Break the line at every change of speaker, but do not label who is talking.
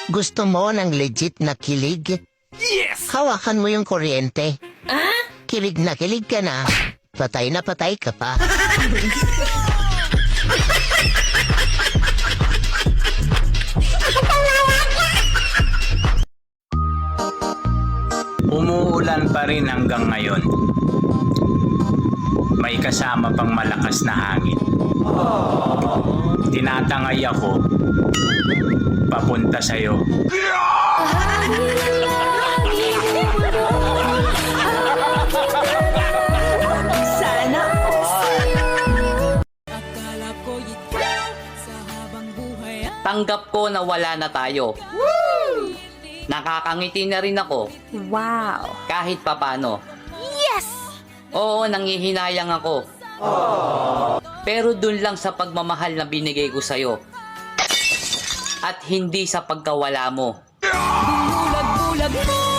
Gusto mo ng legit na kilig?
Yes!
Hawakan mo yung kuryente. Kilig na kilig ka na. Patay na patay ka pa.
Umuulan pa rin hanggang ngayon. May kasama pang malakas na hangin. Tinatangay ako papunta sa'yo.
Sana
Tanggap ko na wala na tayo. Nakakangiti na rin ako
wow.
kahit papano.
Yes!
Oo, nangihinayang ako. Pero dun lang sa pagmamahal na binigay ko sa'yo. At hindi sa pagkawala mo.
Bulag-bulag mo